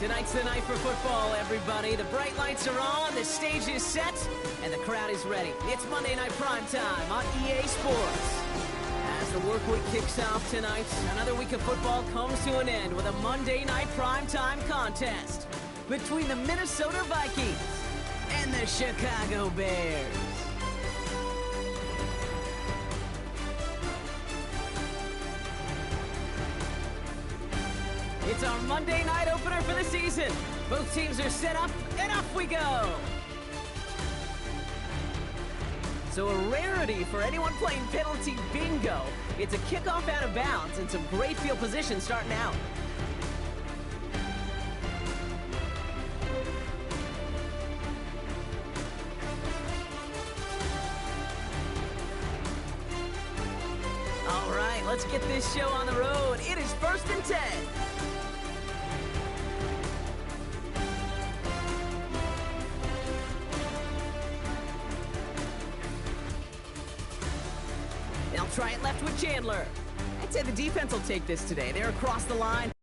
Tonight's the night for football, everybody. The bright lights are on, the stage is set, and the crowd is ready. It's Monday Night Primetime on EA Sports. As the work week kicks off tonight, another week of football comes to an end with a Monday Night Primetime contest between the Minnesota Vikings and the Chicago Bears. It's our Monday night opener for the season. Both teams are set up, and off we go. So a rarity for anyone playing penalty bingo. It's a kickoff out of bounds and some great field position starting out. All right, let's get this show on the road. It is 1st and 10. They'll try it left with Chandler. I'd say the defense will take this today. They're across the line.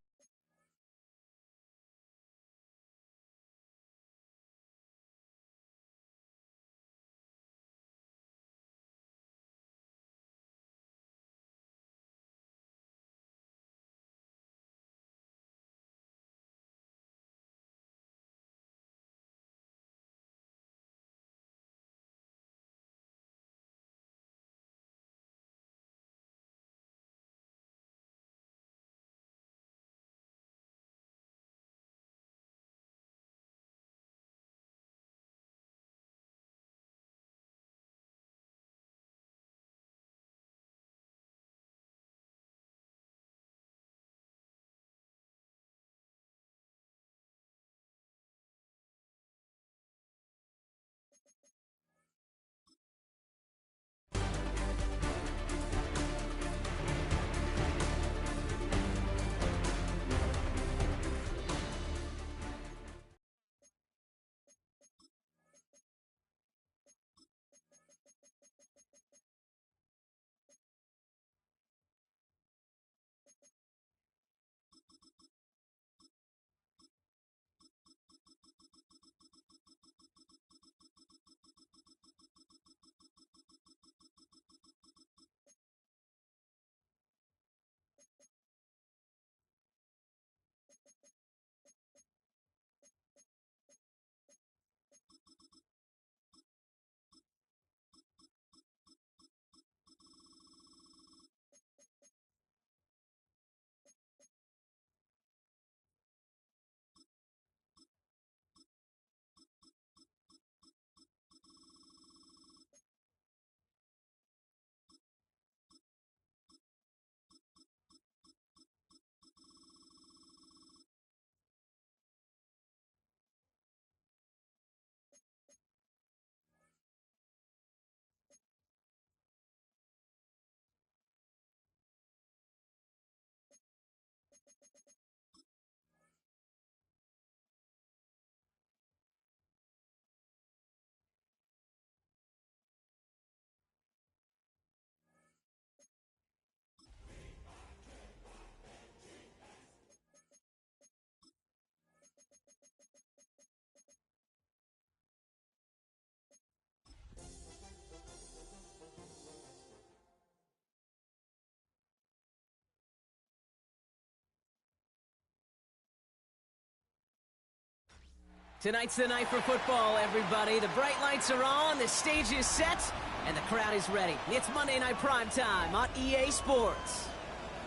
Tonight's the night for football, everybody. The bright lights are on, the stage is set, and the crowd is ready. It's Monday Night Primetime on EA Sports.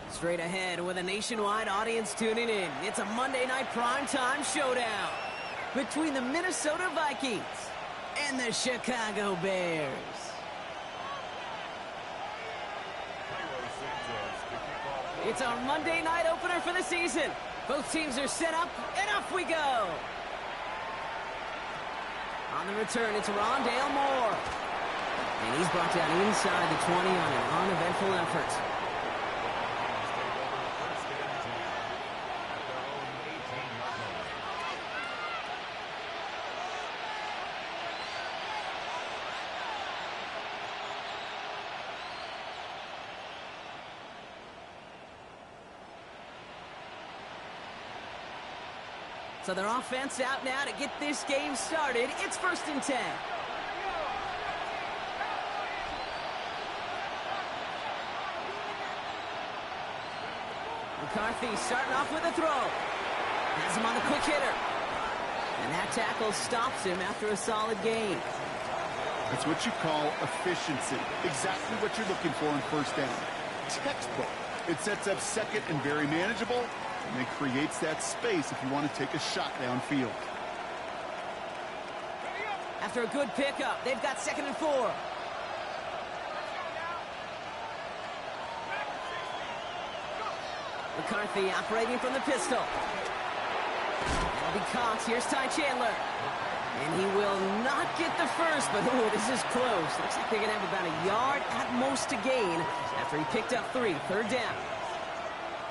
Straight ahead with a nationwide audience tuning in, it's a Monday Night Primetime showdown between the Minnesota Vikings and the Chicago Bears. It's our Monday night opener for the season. Both teams are set up, and off we go. On the return, it's Rondale Moore. And he's brought down inside the 20 on an uneventful effort. So their offense out now to get this game started. It's 1st and 10. McCarthy starting off with a throw. Has him on the quick hitter. And that tackle stops him after a solid gain. That's what you call efficiency. Exactly what you're looking for in 1st down. Textbook. It sets up 2nd and very manageable, and it creates that space if you want to take a shot downfield. After a good pickup, they've got 2nd and 4. McCarthy operating from the pistol. That'll be caught. Here's Ty Chandler. And he will not get the first, but oh, this is close. Looks like they're going to have about a yard at most to gain after he picked up 3. 3rd down.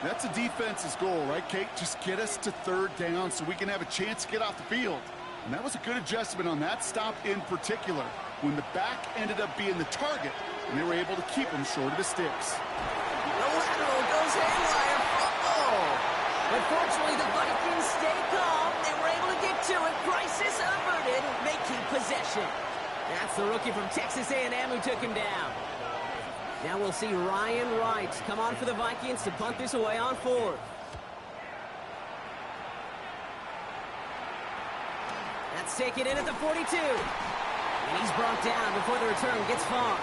That's a defense's goal, right, Kate? Just get us to 3rd down so we can have a chance to get off the field. And that was a good adjustment on that stop in particular, when the back ended up being the target, and they were able to keep him short of the sticks. The lateral goes haywire. Uh-oh. But fortunately, the Vikings stay calm. They were able to get to it. Crisis averted. They keep possession. That's the rookie from Texas A&M who took him down. Now we'll see Ryan Wright come on for the Vikings to punt this away on 4th. That's taken in at the 42. And he's brought down before the return gets far.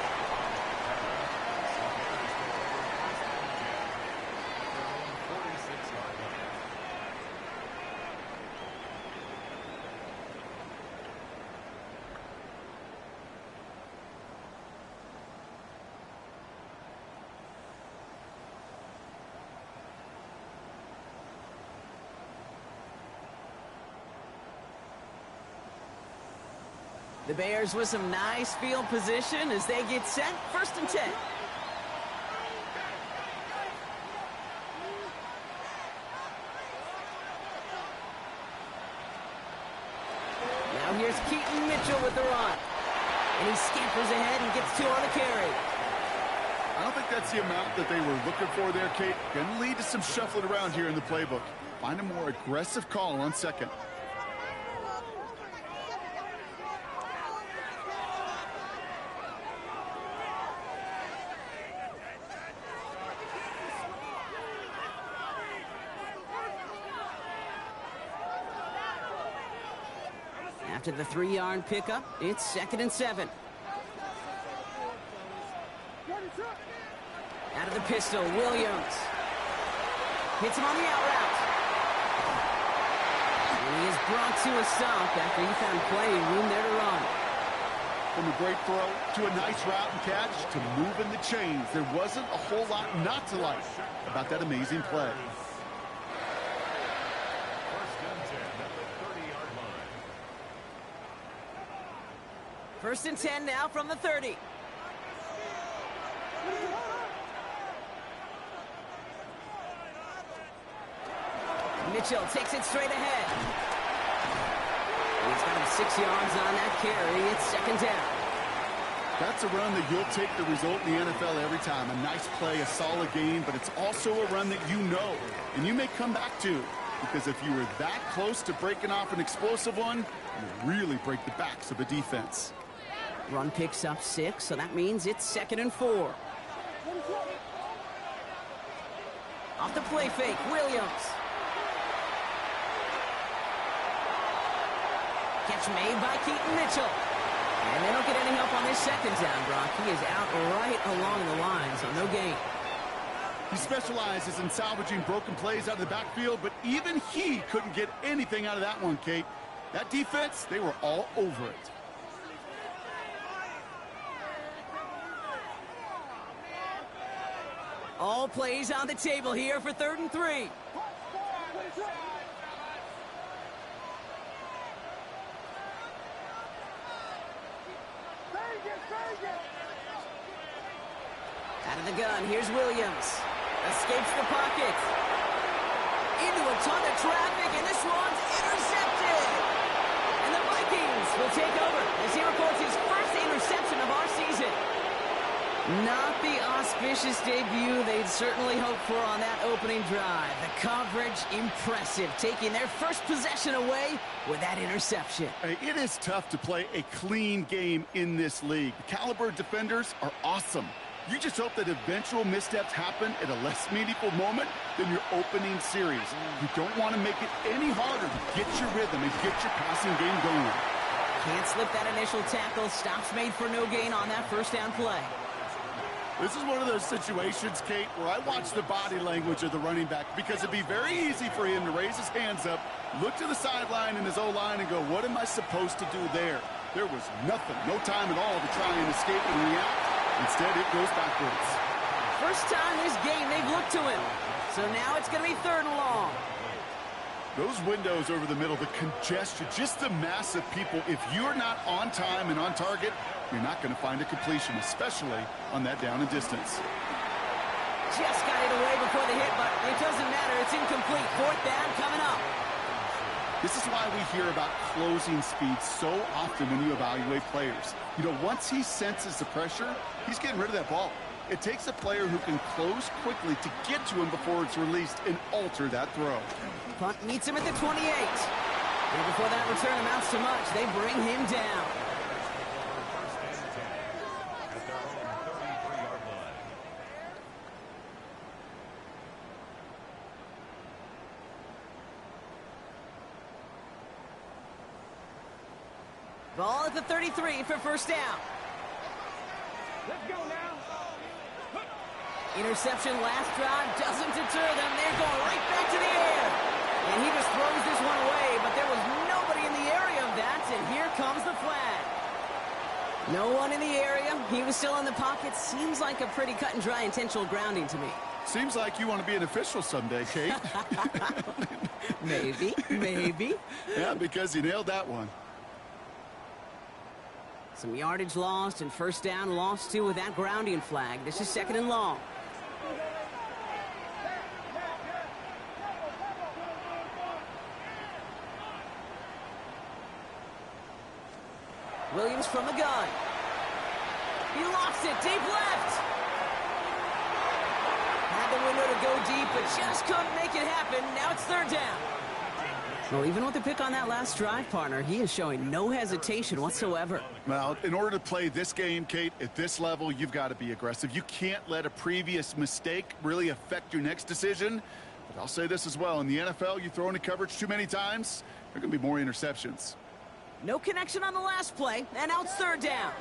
The Bears with some nice field position as they get set. 1st and 10. Now here's Keaton Mitchell with the run. And he scampers ahead and gets 2 on the carry. I don't think that's the amount that they were looking for there, Kate. Going to lead to some shuffling around here in the playbook. Find a more aggressive call on 2nd. After the 3-yard pickup, it's 2nd and 7. Out of the pistol, Williams. Hits him on the out route. And he is brought to a stop after he found plenty of room there to run. From a great throw to a nice route and catch to moving the chains, there wasn't a whole lot not to like about that amazing play. 1st and 10 now from the 30. Mitchell takes it straight ahead. He's got him 6 yards on that carry. It's 2nd down. That's a run that you'll take the result in the NFL every time. A nice play, a solid game, but it's also a run that you know and you may come back to, because if you were that close to breaking off an explosive one, you really break the backs of a defense. Run picks up 6, so that means it's 2nd and 4. Off the play fake, Williams. Catch made by Keaton Mitchell. And they don't get any help on this 2nd down, Brock. He is out right along the line, so no gain. He specializes in salvaging broken plays out of the backfield, but even he couldn't get anything out of that one, Kate. That defense, they were all over it. All plays on the table here for 3rd and 3. Out of the gun, here's Williams. Escapes the pocket. Into a ton of traffic, and this one's intercepted. And the Vikings will take over as he records his first interception of our season. Not the auspicious debut they'd certainly hoped for on that opening drive. The coverage, impressive, taking their first possession away with that interception. Hey, it is tough to play a clean game in this league. The caliber defenders are awesome. You just hope that eventual missteps happen at a less meaningful moment than your opening series. You don't want to make it any harder to get your rhythm and get your passing game going. Can't slip that initial tackle. Stops made for no gain on that first down play. This is one of those situations, Kate, where I watch the body language of the running back because it'd be very easy for him to raise his hands up, look to the sideline in his O-line and go, what am I supposed to do there? There was nothing, no time at all to try and escape and react. Instead, it goes backwards. First time this game they've looked to him. So now it's going to be 3rd and long. Those windows over the middle, the congestion, just the mass of people. If you're not on time and on target, you're not going to find a completion, especially on that down and distance. Just got it away before the hit, but it doesn't matter. It's incomplete. 4th down coming up. This is why we hear about closing speed so often when you evaluate players. You know, once he senses the pressure, he's getting rid of that ball. It takes a player who can close quickly to get to him before it's released and alter that throw. Punt meets him at the 28. And before that return amounts to much, they bring him down. Ball at the 33 for first down. Let's go now. Interception last drive doesn't deter them. They're going right back to the air. And he just throws this one away, but there was nobody in the area of that, and here comes the flag. No one in the area. He was still in the pocket. Seems like a pretty cut and dry intentional grounding to me. Seems like you want to be an official someday, Kate. Maybe. Yeah, because you nailed that one. Some yardage lost and first down lost too with that grounding flag. This is 2nd and long. Williams from the gun. He lost it deep left. Had the window to go deep, but just couldn't make it happen. Now it's 3rd down. Well, even with the pick on that last drive, partner, he is showing no hesitation whatsoever. Well, in order to play this game, Kate, at this level, you've got to be aggressive. You can't let a previous mistake really affect your next decision. But I'll say this as well. In the NFL, you throw into coverage too many times, there are going to be more interceptions. No connection on the last play, and now it's 3rd down.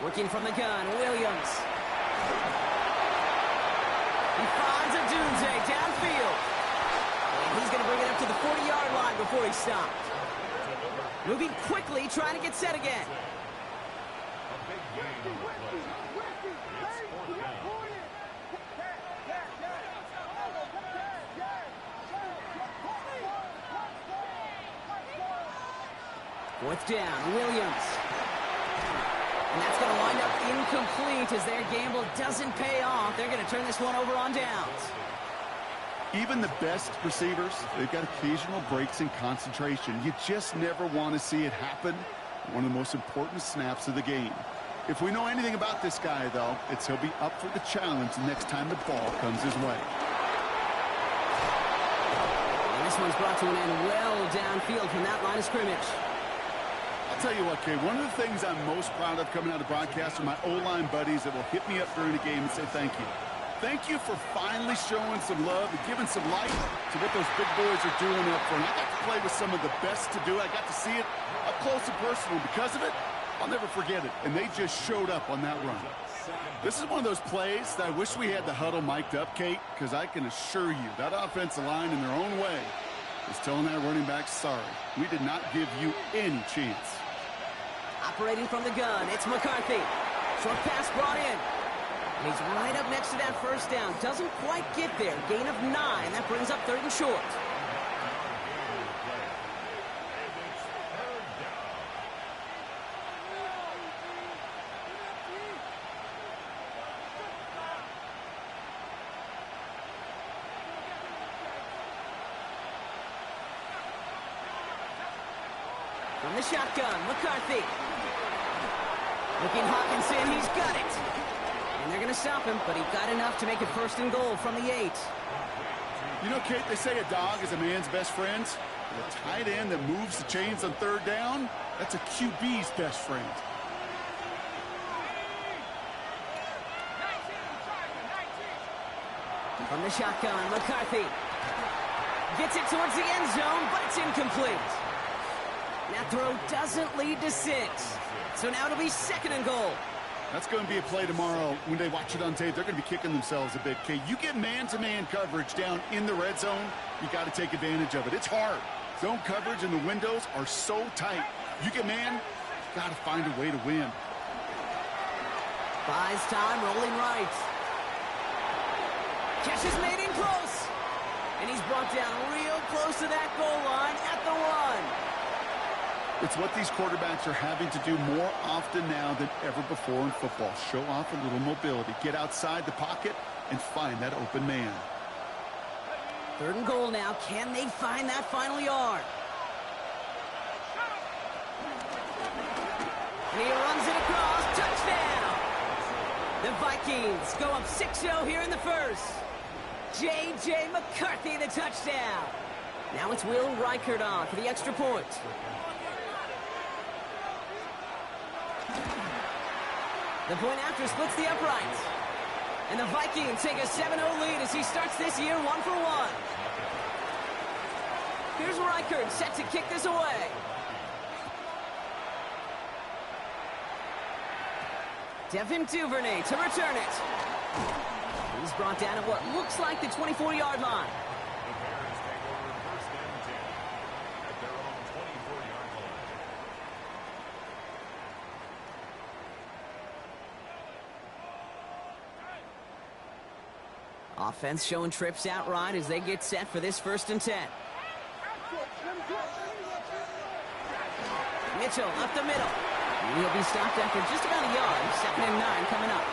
Working from the gun, Williams. He finds a doomsday downfield. And he's going to bring it up to the 40-yard line before he stopped. Moving quickly, trying to get set again. Fourth down, Williams. And that's going to wind up incomplete as their gamble doesn't pay off. They're going to turn this one over on downs. Even the best receivers, they've got occasional breaks in concentration. You just never want to see it happen. One of the most important snaps of the game. If we know anything about this guy, though, it's he'll be up for the challenge next time the ball comes his way. And this one's brought to an end well downfield from that line of scrimmage. I'll tell you what, Kay, one of the things I'm most proud of coming out of broadcast are my O-line buddies that will hit me up during the game and say thank you. Thank you for finally showing some love and giving some light to what those big boys are doing up front. I got to play with some of the best to do it. I got to see it up close and personal. Because of it, I'll never forget it. And they just showed up on that run. This is one of those plays that I wish we had the huddle mic'd up, Kate, because I can assure you that offensive line in their own way is telling that running back, sorry, we did not give you any chance. Operating from the gun, it's McCarthy. Short pass brought in. And he's right up next to that first down. Doesn't quite get there. Gain of 9. That brings up 3rd and short. From the shotgun, McCarthy. Looking Hawkinson, he's got it. And they're going to stop him, but he got enough to make it 1st and goal from the 8. You know, Kate, they say a dog is a man's best friend. A tight end that moves the chains on 3rd down, that's a QB's best friend. From the shotgun, McCarthy. Gets it towards the end zone, but it's incomplete. That throw doesn't lead to 6. So now it'll be 2nd and goal. That's going to be a play tomorrow. When they watch it on tape, they're going to be kicking themselves a bit. Okay, you get man-to-man coverage down in the red zone, you got to take advantage of it. It's hard. Zone coverage and the windows are so tight. You get man, you got to find a way to win. Buys time, rolling right. Catch is made in close. And he's brought down real close to that goal line at the 1. It's what these quarterbacks are having to do more often now than ever before in football. Show off a little mobility. Get outside the pocket and find that open man. 3rd and goal now. Can they find that final yard? And he runs it across. Touchdown! The Vikings go up 6-0 here in the 1st. J.J. McCarthy, the touchdown. Now it's Will Reichert on for the extra point. The point after splits the uprights. And the Vikings take a 7-0 lead as he starts this year 1 for 1. Here's Reichert set to kick this away. Devin Duvernay to return it. He's brought down at what looks like the 24-yard line. Offense showing trips out right as they get set for this 1st and 10. Mitchell up the middle. He'll be stopped after just about a yard. 2nd and 9 coming up.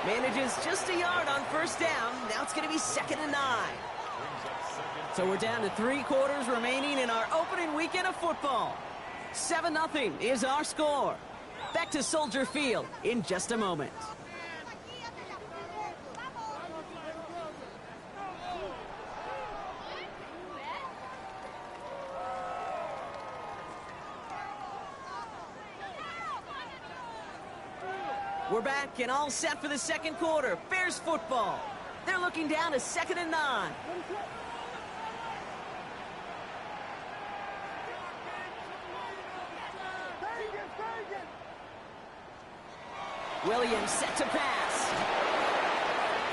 Manages just a yard on 1st down. Now it's going to be 2nd and 9. So we're down to 3 quarters remaining in our opening weekend of football. 7-0 is our score. Back to Soldier Field in just a moment. We're back and all set for the 2nd quarter. Bears football. They're looking down to 2nd and 9. Williams set to pass.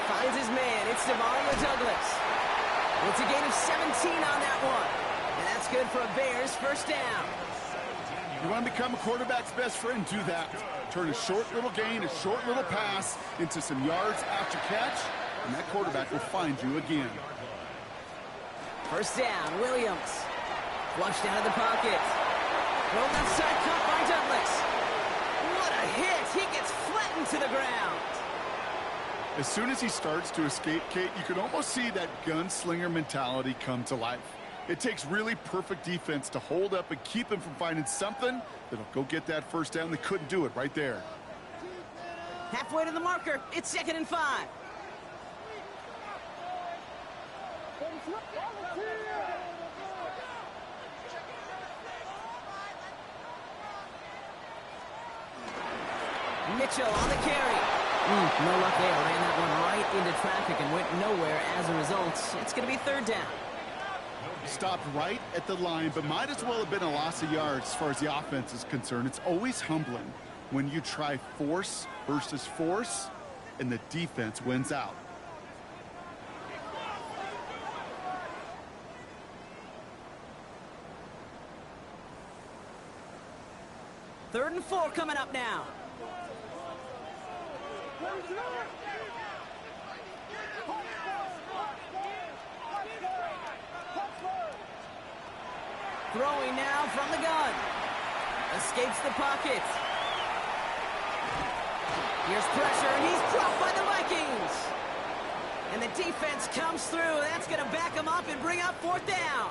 Finds his man. It's Demario Douglas. It's a gain of 17 on that one. And that's good for a Bears 1st down. You want to become a quarterback's best friend, do that. Turn a short little gain, a short little pass into some yards after catch, and that quarterback will find you again. 1st down, Williams. Flushed out of the pocket. Rolled outside, caught by Douglas. What a hit! He gets flattened to the ground. As soon as he starts to escape, Kate, you can almost see that gunslinger mentality come to life. It takes really perfect defense to hold up and keep him from finding something that'll go get that 1st down. They couldn't do it right there. Halfway to the marker. It's 2nd and 5. Mitchell on the carry. No luck there. Ran that one right into traffic and went nowhere as a result. It's going to be 3rd down. Stopped right at the line, but might as well have been a loss of yards as far as the offense is concerned. It's always humbling when you try force versus force and the defense wins out. Third and 4 coming up now. Throwing now from the gun. Escapes the pocket. Here's pressure, and he's dropped by the Vikings. And the defense comes through. That's going to back him up and bring up 4th down.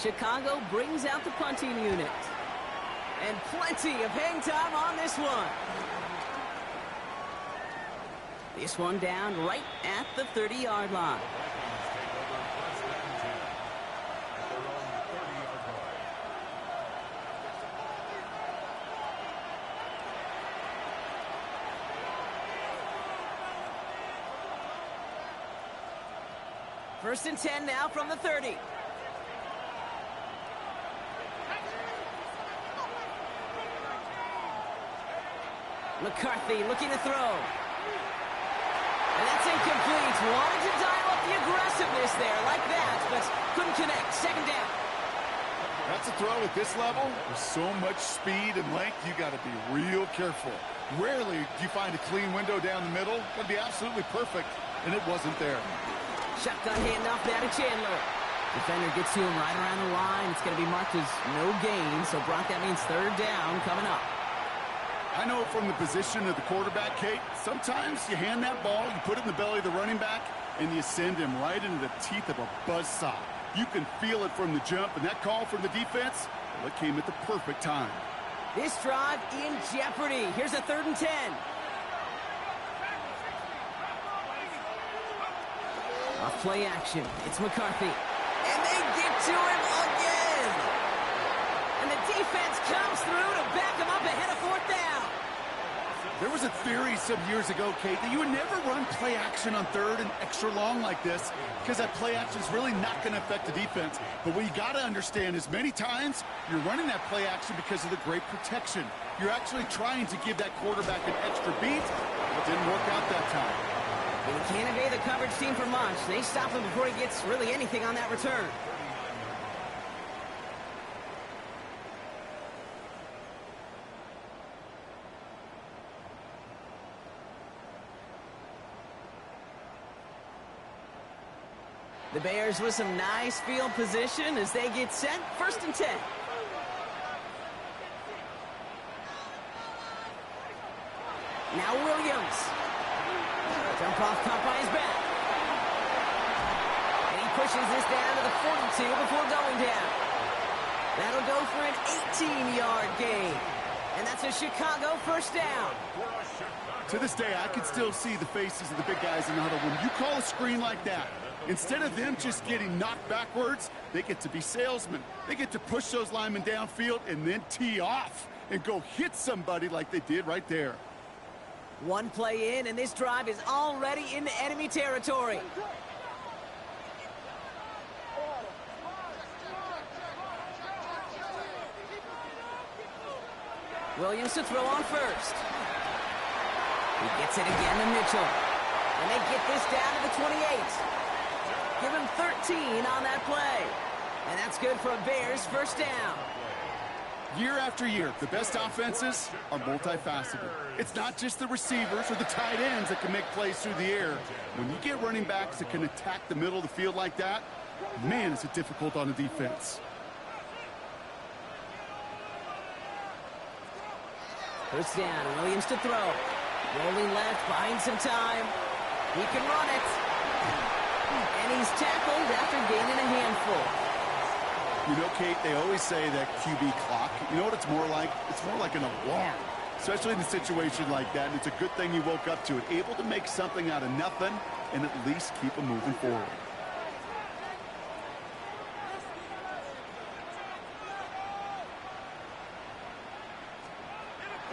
Chicago brings out the punting unit. And plenty of hang time on this one. This one down right at the 30-yard line. First and 10 now from the 30. McCarthy looking to throw. And that's incomplete. Wanted to dial up the aggressiveness there like that, but couldn't connect. Second down. That's a throw at this level. With so much speed and length, you got to be real careful. Rarely do you find a clean window down the middle. That'd be absolutely perfect, and it wasn't there. Shotgun handoff now to Chandler. Defender gets to him right around the line. It's going to be marked as no gain, so Brock, that means third down coming up. I know from the position of the quarterback, Kate, sometimes you hand that ball, you put it in the belly of the running back, and you send him right into the teeth of a buzzsaw. You can feel it from the jump, and that call from the defense, well, it came at the perfect time. This drive in jeopardy. Here's a 3rd and 10. Off play action. It's McCarthy. And they get to him again. And the defense comes through to back him up ahead of 4th down. There was a theory some years ago, Kate, that you would never run play action on 3rd and extra long like this because that play action is really not going to affect the defense. But what you got to understand is many times you're running that play action because of the great protection. You're actually trying to give that quarterback an extra beat. It didn't work out that time. He can't evade the coverage team for much. They stop him before he gets really anything on that return. The Bears with some nice field position as they get set. 1st and 10. Now Williams. Jump off caught by his back. And he pushes this down to the 42 before going down. That'll go for an 18-yard gain. And that's a Chicago 1st down. To this day, I can still see the faces of the big guys in the huddle. When you call a screen like that, instead of them just getting knocked backwards, they get to be salesmen. They get to push those linemen downfield and then tee off and go hit somebody like they did right there. One play in, and this drive is already into enemy territory. Williams to throw on 1st. He gets it again to Mitchell. And they get this down to the 28. Give him 13 on that play. And that's good for a Bears 1st down. Year after year, the best offenses are multifaceted. It's not just the receivers or the tight ends that can make plays through the air. When you get running backs that can attack the middle of the field like that, man, is it difficult on the defense. 1st down, Williams to throw. Rolling left, buying some time. He can run it. And he's tackled after gaining a handful. You know, Kate, they always say that QB clock, you know what it's more like? It's more like an alarm, especially in a situation like that. And it's a good thing you woke up to it, able to make something out of nothing and at least keep them moving forward.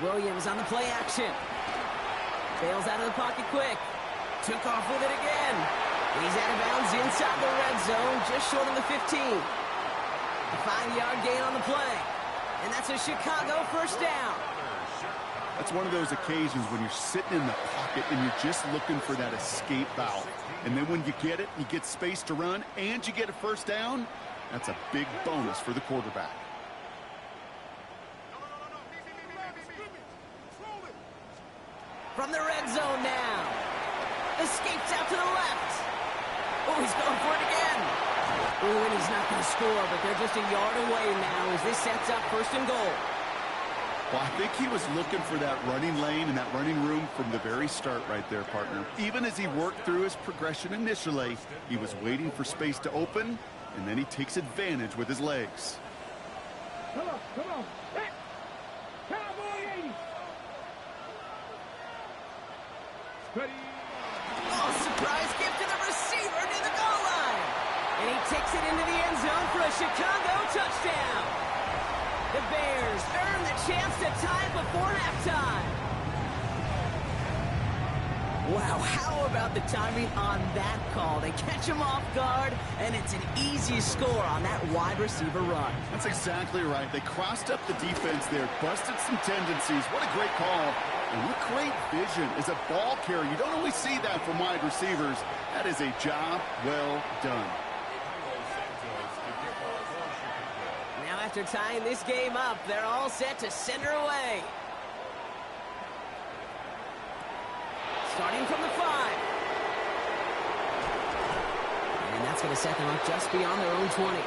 Williams on the play action. Bails out of the pocket quick. Took off with it again. He's out of bounds inside the red zone, just short of the 15. A 5-yard gain on the play. And that's a Chicago 1st down. That's one of those occasions when you're sitting in the pocket and you're just looking for that escape valve. And then when you get it, you get space to run, and you get a 1st down, that's a big bonus for the quarterback. From the red zone now. Escapes out to the left. Oh, he's going for it again. Oh, and he's not going to score, but they're just a yard away now as this sets up 1st and goal. Well, I think he was looking for that running lane and that running room from the very start right there, partner. Even as he worked through his progression initially, he was waiting for space to open, and then he takes advantage with his legs. Come on, come on. Hey. Cowboy 80. Ready. Oh, surprise gift to the receiver near the goal line. And he takes it into the end zone for a Chicago touchdown. The Bears earn the chance to tie it before halftime. Wow, how about the timing on that call? They catch him off guard, and it's an easy score on that wide receiver run. That's exactly right. They crossed up the defense there, busted some tendencies. What a great call. And what great vision as a ball carrier. You don't always see that from wide receivers. That is a job well done. Now after tying this game up, they're all set to send her away. Starting from the 5. And that's going to set them up just beyond their own 20.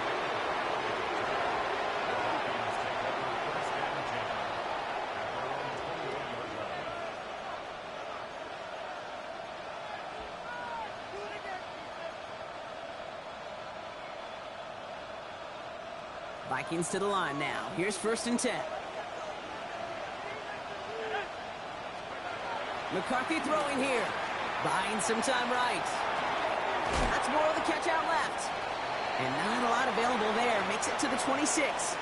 Vikings to the line now. Here's 1st and 10. McCarthy throwing here. Buying some time right. That's more of the catch out left. And not a lot available there. Makes it to the 26.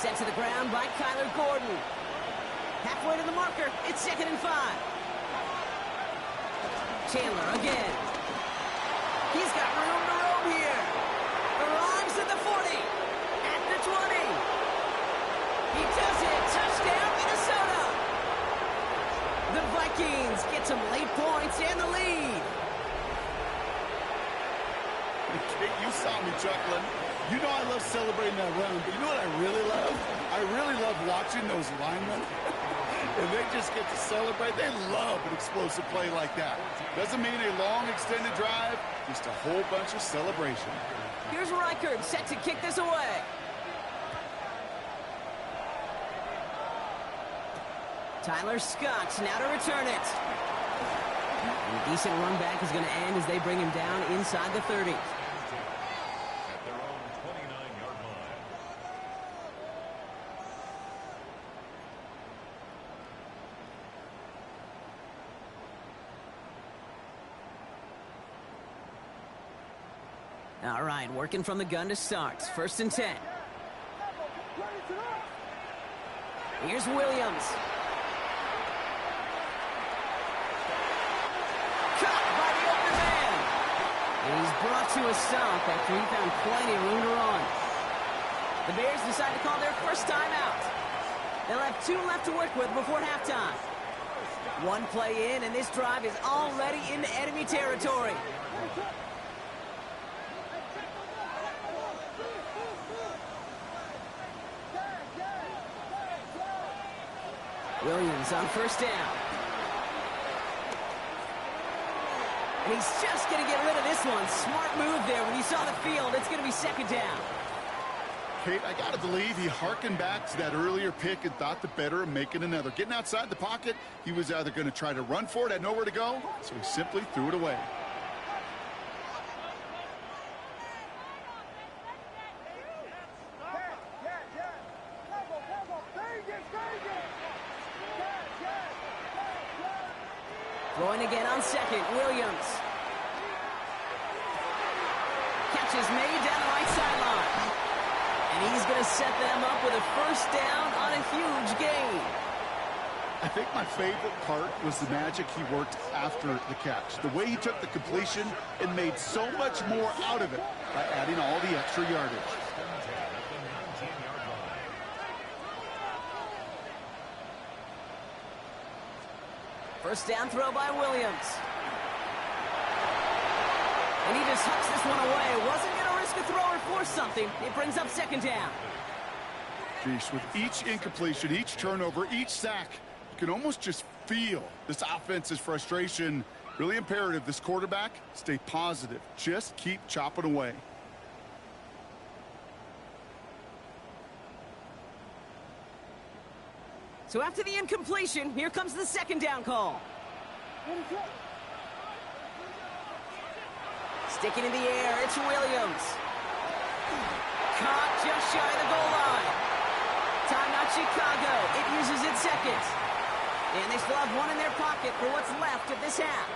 Sent to the ground by Kyler Gordon. Halfway to the marker. It's 2nd and 5. Chandler again. He's got room to roam here. Arrives at the 40. At the 20. He does it. Touchdown, Minnesota. The Vikings get some late points and the lead. You saw me chuckling. You know I love celebrating that run, but you know what I really love? I really love watching those linemen. And they just get to celebrate. They love an explosive play like that. Doesn't mean a long extended drive, just a whole bunch of celebration. Here's Reichard set to kick this away. Tyler Scott now to return it. And a decent run back is going to end as they bring him down inside the 30. At their own 29-yard line. All right, working from the gun to start. 1st and 10. Here's Williams. He's brought to a stop after he found plenty of room to run. The Bears decide to call their first timeout. They'll have 2 left to work with before halftime. 1 play in, and this drive is already into enemy territory. Williams on 1st down. And he's just going to get rid of this one. Smart move there. When you saw the field, it's going to be 2nd down. Kate, I got to believe he harkened back to that earlier pick and thought the better of making another. Getting outside the pocket, he was either going to try to run for it, had nowhere to go, so he simply threw it away. Throwing again on 2nd, Williams. Catch is made down the right sideline. And he's going to set them up with a 1st down on a huge gain. I think my favorite part was the magic he worked after the catch. The way he took the completion and made so much more out of it by adding all the extra yardage. 1st down throw by Williams. And he just hucks this one away. Wasn't going to risk a throw or force something. It brings up 2nd down. Geez, with each incompletion, each turnover, each sack, you can almost just feel this offense's frustration. Really imperative, this quarterback, stay positive. Just keep chopping away. So after the incompletion, here comes the 2nd down call. Sticking in the air, it's Williams. just shy of the goal line. Timeout Chicago. It uses its second. And they still have one in their pocket for what's left of this half.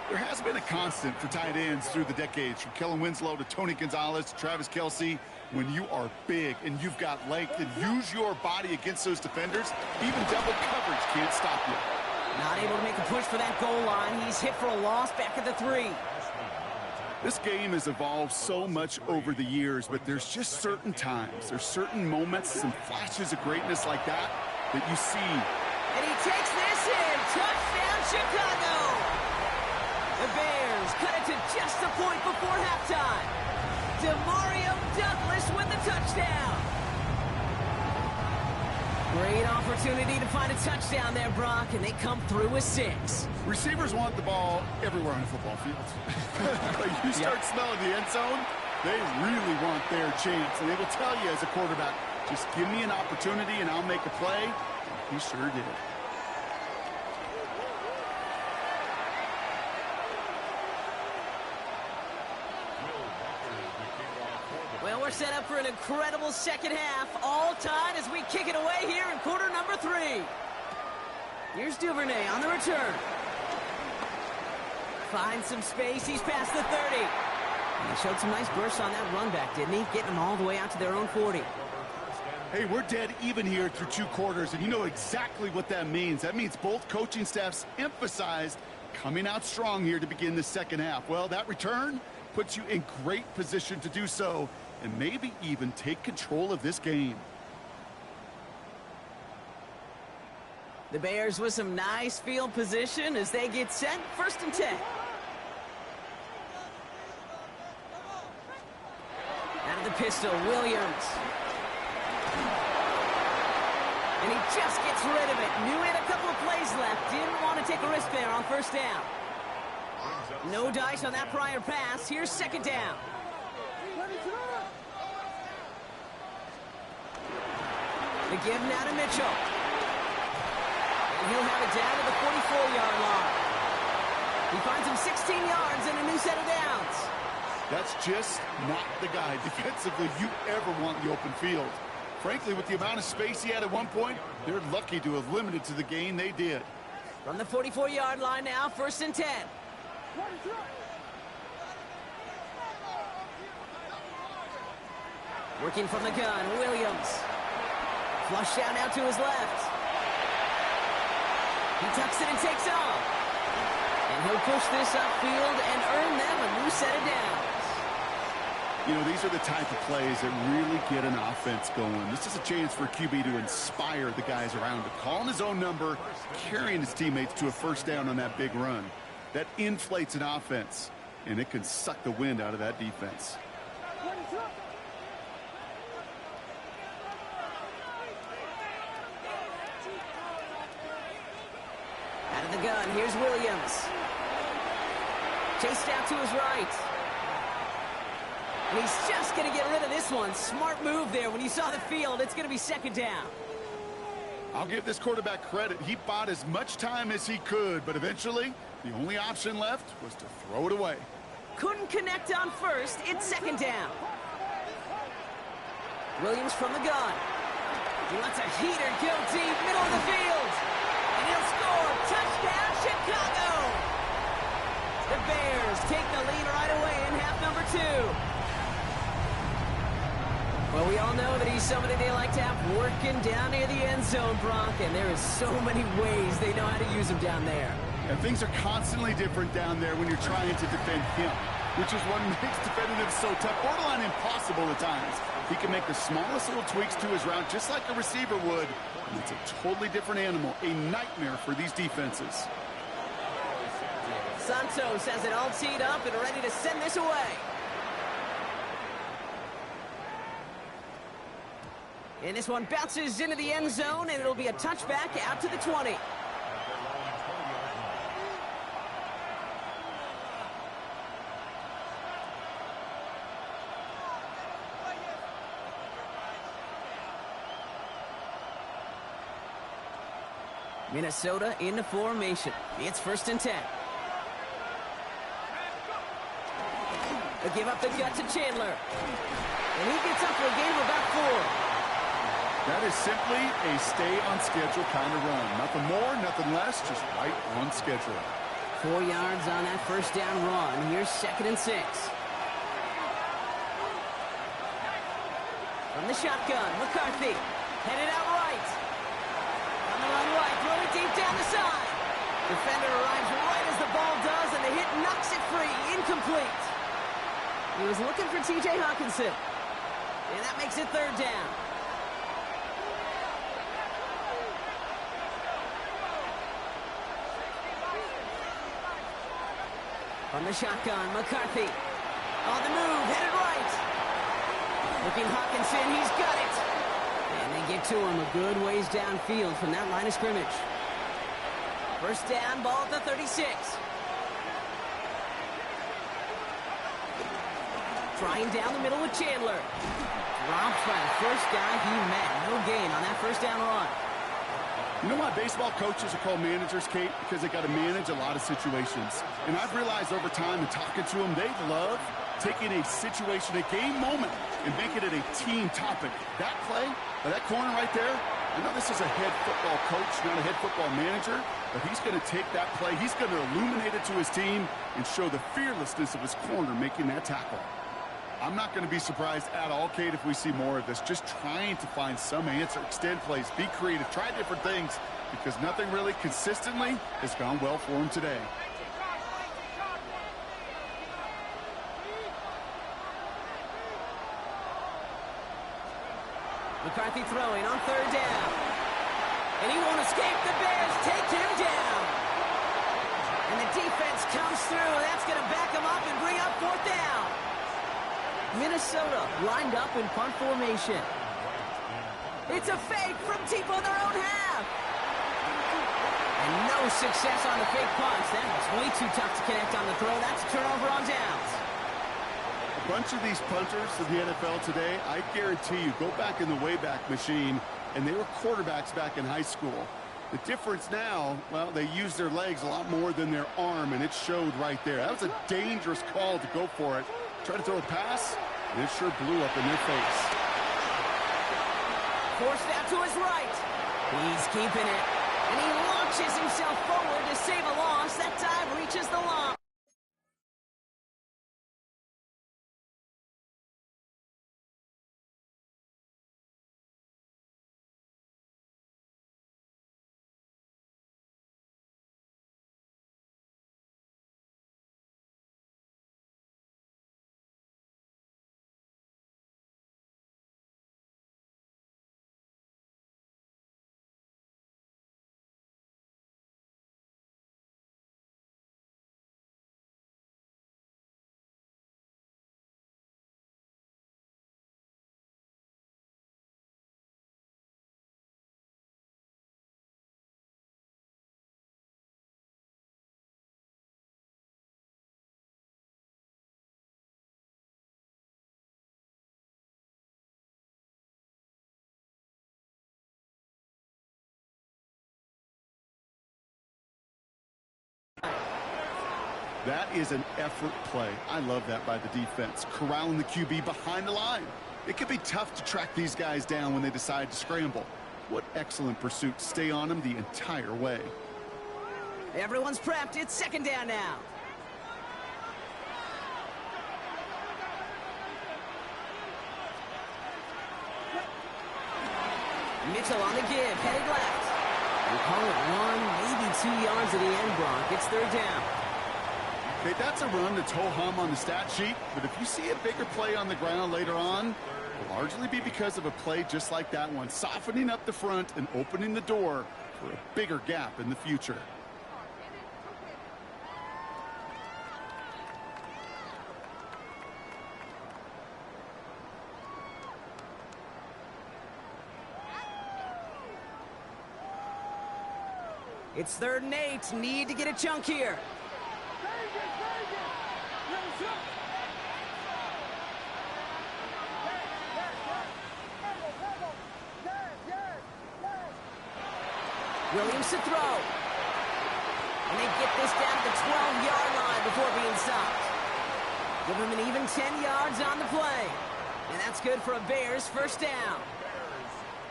There has been a constant for tight ends through the decades, from Kellen Winslow to Tony Gonzalez to Travis Kelce. When you are big and you've got length and use your body against those defenders, even double coverage can't stop you. Not able to make a push for that goal line. He's hit for a loss back at the 3. This game has evolved so much over the years, but there's just certain times, there's certain moments, some flashes of greatness like that you see. And he takes this in. Touchdown, Chicago! The Bears cut it to just a point before halftime. Demario Douglas with the touchdown. Great opportunity to find a touchdown there, Brock, and they come through with 6. Receivers want the ball everywhere on the football field. You start smelling the end zone, they really want their chance. And they will tell you as a quarterback, just give me an opportunity and I'll make a play. And he sure did. Well, we're set up for an incredible second half. All tied as we kick it away here in quarter number 3. Here's Duvernay on the return. Finds some space. He's past the 30. And he showed some nice bursts on that run back, didn't he? Getting them all the way out to their own 40. Hey, we're dead even here through 2 quarters, and you know exactly what that means. That means both coaching staffs emphasized coming out strong here to begin the second half. Well, that return puts you in great position to do so and maybe even take control of this game. The Bears with some nice field position as they get set. 1st and 10. Out of the pistol, Williams. And he just gets rid of it. Knew he had a couple of plays left. Didn't want to take a risk there on 1st down. No dice on that prior pass. Here's 2nd down. The give now to Mitchell. And he'll have it down to the 44-yard line. He finds him 16 yards and a new set of downs. That's just not the guy defensively you ever want in the open field. Frankly, with the amount of space he had at one point, they're lucky to have limited to the gain they did. From the 44-yard line now, 1st and 10. Working from the gun, Williams. Flush down now to his left. He tucks it and takes off. And he'll push this upfield and earn them a new set of downs. You know, these are the type of plays that really get an offense going. This is a chance for QB to inspire the guys around him. Calling his own number, carrying his teammates to a 1st down on that big run. That inflates an offense, and it can suck the wind out of that defense. Out of the gun, here's Williams. Chased out to his right. And he's just going to get rid of this one. Smart move there. When you saw the field, it's going to be 2nd down. I'll give this quarterback credit. He bought as much time as he could, but eventually, the only option left was to throw it away. Couldn't connect on 1st. It's 2nd down. Williams from the gun. He lets a heater go deep, middle of the field. And he'll score. Touchdown, Chicago. The Bears take the lead right away in half number 2. Well, we all know that he's somebody they like to have working down near the end zone, Brock, and there is so many ways they know how to use him down there. And things are constantly different down there when you're trying to defend him, which is what makes defending him so tough, borderline impossible at times. He can make the smallest little tweaks to his route just like a receiver would, and it's a totally different animal, a nightmare for these defenses. Santos has it all teed up and ready to send this away. And this one bounces into the end zone, and it'll be a touchback out to the 20. Minnesota into formation. It's 1st and 10. They give up the gut to Chandler. And he gets up for a gain of about 4. That is simply a stay-on-schedule kind of run. Nothing more, nothing less, just right on schedule. 4 yards on that first down run. Here's 2nd and 6. From the shotgun, McCarthy. Headed out right. On the run right, throw it deep down the side. Defender arrives right as the ball does, and the hit knocks it free. Incomplete. He was looking for T.J. Hawkinson. And that makes it 3rd down. From the shotgun, McCarthy. On the move, headed right. Looking Hawkinson, he's got it. And they get to him a good ways downfield from that line of scrimmage. First down, ball at the 36. Trying down the middle with Chandler. Dropped by the first guy he met. No gain on that first down run. You know why baseball coaches are called managers, Kate? Because they got to manage a lot of situations. And I've realized over time in talking to them, they love taking a situation, a game moment, and making it a team topic. That play, or that corner right there, I know this is a head football coach, not a head football manager, but he's going to take that play, he's going to illuminate it to his team and show the fearlessness of his corner making that tackle. I'm not going to be surprised at all, Kate, if we see more of this. Just trying to find some answer, extend plays, be creative, try different things, because nothing really consistently has gone well for him today. McCarthy throwing on 3rd down. And he won't escape. The Bears take him down. And the defense comes through, and that's going to back him up and bring up 4th down. Minnesota lined up in punt formation. It's a fake from deep on their own half. And no success on the fake punch. That was way too tough to connect on the throw. That's a turnover on downs. A bunch of these punters in the NFL today, I guarantee you, go back in the Wayback Machine, and they were quarterbacks back in high school. The difference now, well, they use their legs a lot more than their arm, and it showed right there. That was a dangerous call to go for it. Try to throw a pass, and it sure blew up in their face. Forced out to his right. He's keeping it. And he launches himself forward to save a loss. That dive reaches the line. That is an effort play. I love that by the defense. Corralling the QB behind the line. It can be tough to track these guys down when they decide to scramble. What excellent pursuit. Stay on them the entire way. Everyone's prepped. It's 2nd down now. Mitchell on the give, headed left. We call it 1, maybe 2 yards to the end, Bronk. It's 3rd down. Okay, that's a run that's ho-hum on the stat sheet, but if you see a bigger play on the ground later on, it'll largely be because of a play just like that one, softening up the front and opening the door for a bigger gap in the future. It's 3rd and 8. Need to get a chunk here. Williams to throw. And they get this down to the 12-yard line before being stopped. Give him an even 10 yards on the play. And that's good for a Bears first down.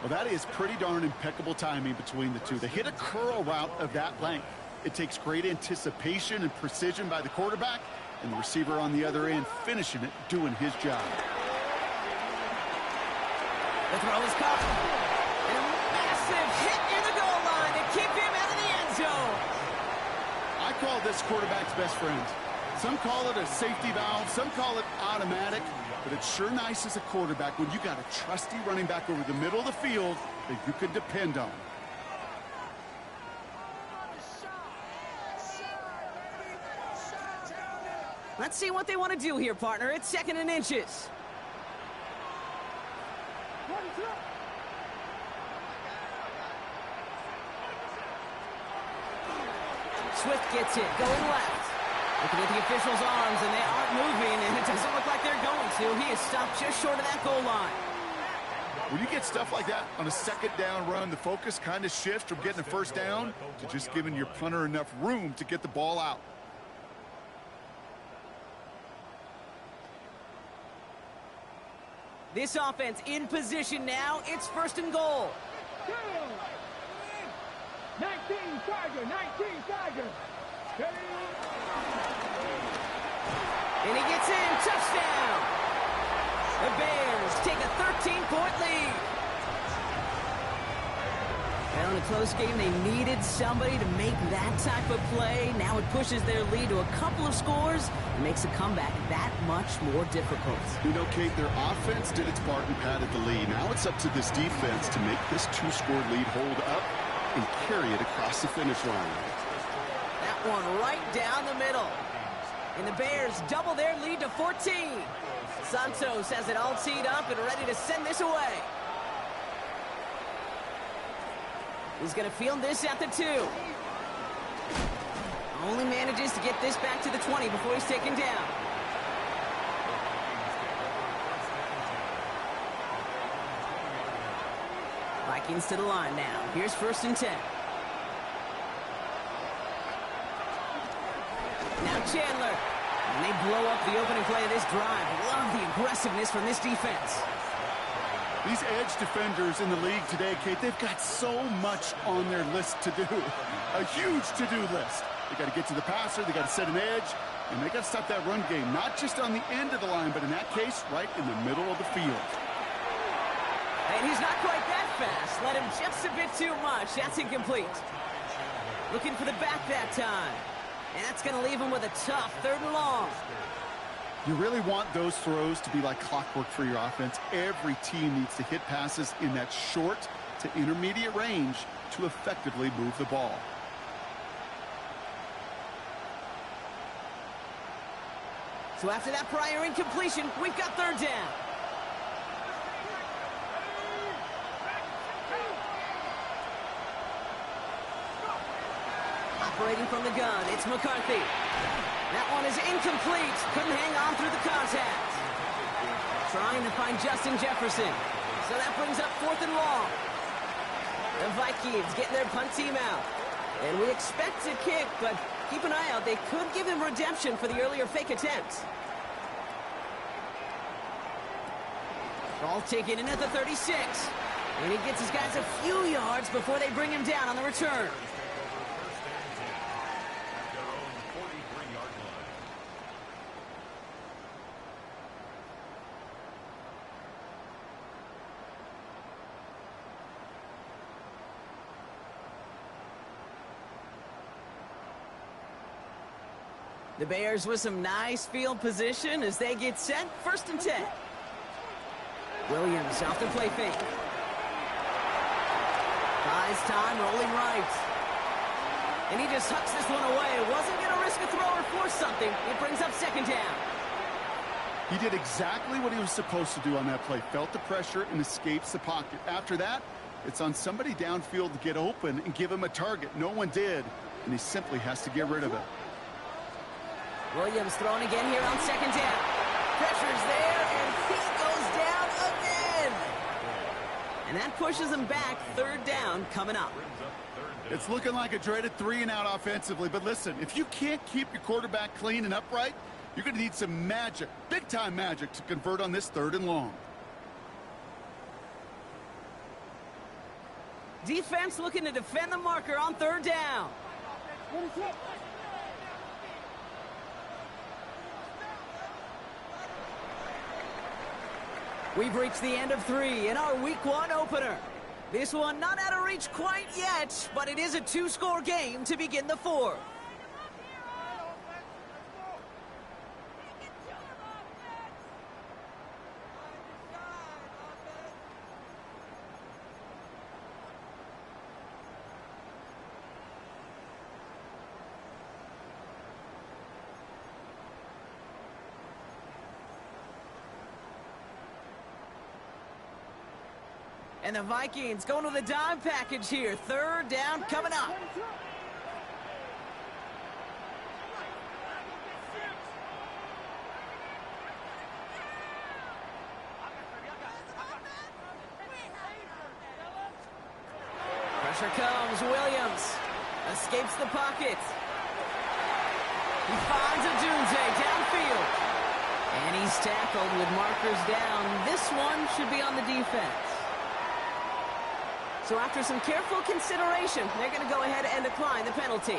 Well, that is pretty darn impeccable timing between the two. They hit a curl route of that length. It takes great anticipation and precision by the quarterback, and the receiver on the other end finishing it, doing his job. The throw is caught. And a massive hit near the goal line to keep him out of the end zone. I call this quarterback's best friend. Some call it a safety valve, some call it automatic, but it's sure nice as a quarterback when you got a trusty running back over the middle of the field that you can depend on. Let's see what they want to do here, partner. It's 2nd and inches. Swift gets it, going left. Looking at the officials' arms, and they aren't moving, and it doesn't look like they're going to. He is stopped just short of that goal line. When you get stuff like that on a 2nd down run, the focus kind of shifts from getting a first down to just giving your punter enough room to get the ball out. This offense in position now. It's 1st and goal. 19 Tiger, 19 Tiger. And he gets in. Touchdown. The Bears take a 13-point lead. Well, in a close game, they needed somebody to make that type of play. Now it pushes their lead to a couple of scores and makes a comeback that much more difficult. You know, Kate, their offense did its part and padded the lead. Now it's up to this defense to make this 2-score lead hold up and carry it across the finish line. That one right down the middle. And the Bears double their lead to 14. Santos has it all teed up and ready to send this away. He's going to field this at the 2. Only manages to get this back to the 20 before he's taken down. Vikings to the line now. Here's 1st and 10. Now Chandler. And they blow up the opening play of this drive. Love the aggressiveness from this defense. These edge defenders in the league today, Kate, they've got so much on their list to do. A huge to-do list. They got to get to the passer, they got to set an edge, and they got to stop that run game, not just on the end of the line, but in that case, right in the middle of the field. And he's not quite that fast. Let him just a bit too much. That's incomplete. Looking for the back that time. And that's going to leave him with a tough 3rd and long. You really want those throws to be like clockwork for your offense. Every team needs to hit passes in that short to intermediate range to effectively move the ball. So after that prior incompletion, we've got 3rd down. Operating from the gun, it's McCarthy. That one is incomplete. Couldn't hang on through the contact. Trying to find Justin Jefferson. So that brings up 4th and long. The Vikings getting their punt team out. And we expect to kick, but keep an eye out. They could give him redemption for the earlier fake attempt. Ball taken in at the 36. And he gets his guys a few yards before they bring him down on the return. The Bears with some nice field position as they get set. 1st and 10. Williams off the play fake. Buys time, rolling right. And he just hucks this one away. Wasn't going to risk a throw or force something. It brings up 2nd down. He did exactly what he was supposed to do on that play. Felt the pressure and escapes the pocket. After that, it's on somebody downfield to get open and give him a target. No one did, and he simply has to get rid of it. Williams throwing again here on 2nd down. Pressure's there, and he goes down again. And that pushes him back. 3rd down coming up. It's looking like a dreaded 3-and-out offensively, but listen, if you can't keep your quarterback clean and upright, You're going to need some magic, big-time magic, to convert on this 3rd and long. Defense looking to defend the marker on 3rd down. We've reached the end of 3 in our Week 1 opener. This one not out of reach quite yet, but it is a 2-score game to begin the 4th. And the Vikings going with a dime package here. 3rd down coming up. Pressure comes. Williams escapes the pocket. He finds a Dunze downfield. And he's tackled with markers down. This one should be on the defense. So after some careful consideration, they're going to go ahead and decline the penalty.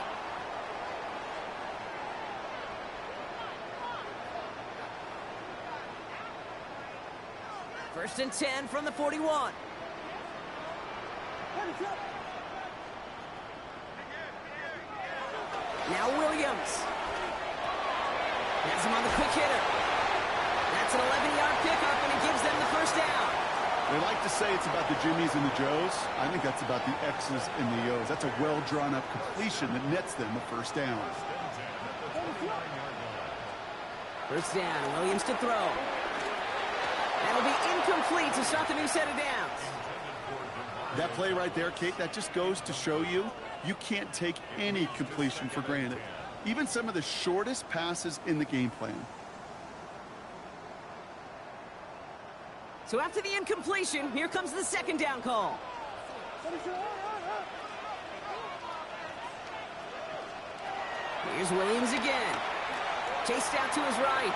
First and 10 from the 41. Now Williams. Has him on the quick hitter. That's an 11-yard pickup, and it gives them the 1st down. They like to say it's about the Jimmies and the Joes. I think that's about the X's and the O's. That's a well-drawn-up completion that nets them a 1st down. 1st down, Williams to throw. That'll be incomplete to start the new set of downs. That play right there, Kate, that just goes to show you, you can't take any completion for granted. Even some of the shortest passes in the game plan. So after the incompletion, here comes the 2nd down call. Here's Williams again. Chased out to his right.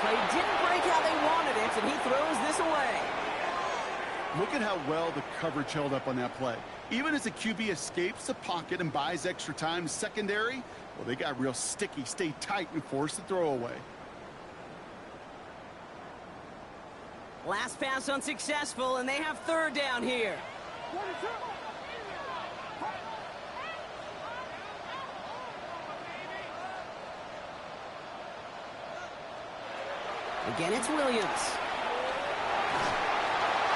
Play didn't break how they wanted it, and he throws this away. Look at how well the coverage held up on that play. Even as the QB escapes the pocket and buys extra time secondary, well, they got real sticky, stayed tight, and forced the throw away. Last pass unsuccessful, and they have 3rd down here. Again, it's Williams.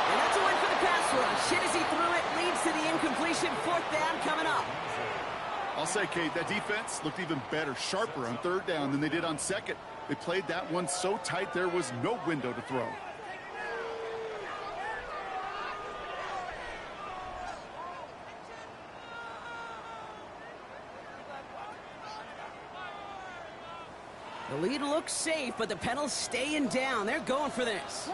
And that's a win for the pass rush. Hit as he threw it, leads to the incompletion. 4th down coming up. I'll say, Kate, that defense looked even better, sharper on 3rd down than they did on 2nd. They played that one so tight there was no window to throw. The lead looks safe, but the Penals staying down. They're going for this.